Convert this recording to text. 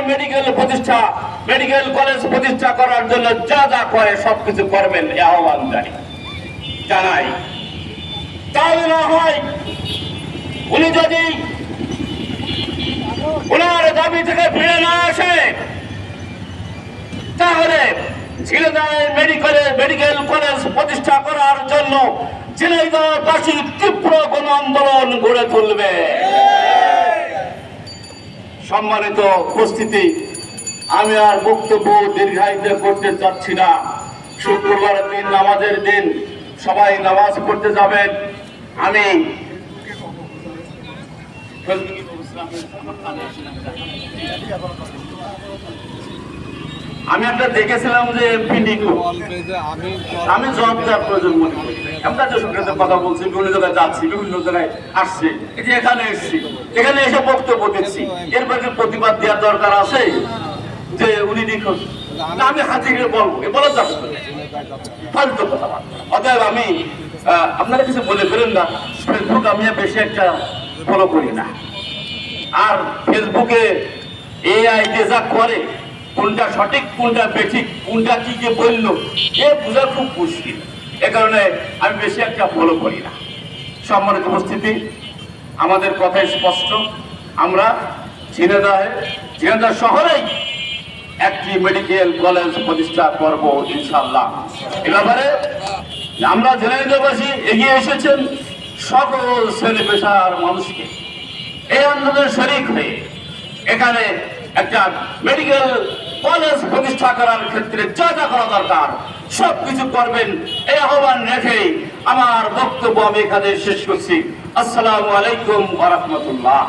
Medical college প্রতিষ্ঠা করার জন্য যা যা করে সবকিছু করবেন এই আহ্বান জানাই। তাহলে না হয় উনি যদি ওনার দাবি থেকে ফিরে না আসে, তাহলে ঝিনাইদহের মেডিকেল কলেজ প্রতিষ্ঠা করার জন্য ঝিনাইদহবাসী তীব্র গণ আন্দোলন গড়ে তুলবে। সম্মানিত উপস্থিতি, আমি আর বক্তব্য দীর্ঘায়িত করতে চাচ্ছি না। শুক্রবারের দিন, নামাজের দিন, সবাই নামাজ পড়তে যাবেন। আমি একটা দেখেছিলাম যে এমপি নিকো, আমি জবাব দেওয়ার প্রয়োজন মনে করি। আমরা যে সঙ্গে কথা বলছি, বিভিন্ন জায়গায় যাচ্ছি, বিভিন্ন জায়গায় আসছি, এই যে এখানে এসছি, এখানে এসে বক্তব্য দিচ্ছি, এরপরে প্রতিবাদ দেওয়ার দরকার আছে যে উনি নিখোঁজ? না, আমি হাজিরে বলবো, এ বলা যাবে ফালতু কথা। অতএব আমি আপনারা কিছু মনে করেন না, ফেসবুক আমি বেশি একটা ফলো করি না। আর ফেসবুকে এআই যা করে, কোনটা সঠিক কোনটা বেঠিক, কোনটা কি যে বললো, এ বোঝা খুব মুশকিল। এ কারণে আমি বেশি একটা ফলো করি না। সম্মানিত উপস্থিতি, আমাদের কথাই স্পষ্ট, আমরা ঝিনাইদহ শহরেই একটি মেডিকেল কলেজ প্রতিষ্ঠা করব ইনশাআল্লাহ। এ ব্যাপারে আমরা ঝিনাইদহবাসী এগিয়ে এসেছেন সকল শ্রেণী পেশার মানুষকে এই আন্দোলনে শরীক হয়ে এখানে একটা মেডিকেল কলেজ প্রতিষ্ঠা করার ক্ষেত্রে যা যা করা দরকার সবকিছু করবেন, এই আহ্বান রেখেই আমার বক্তব্য আমি এখানে শেষ করছি। আসসালামু আলাইকুম ওয়া রাহমাতুল্লাহ।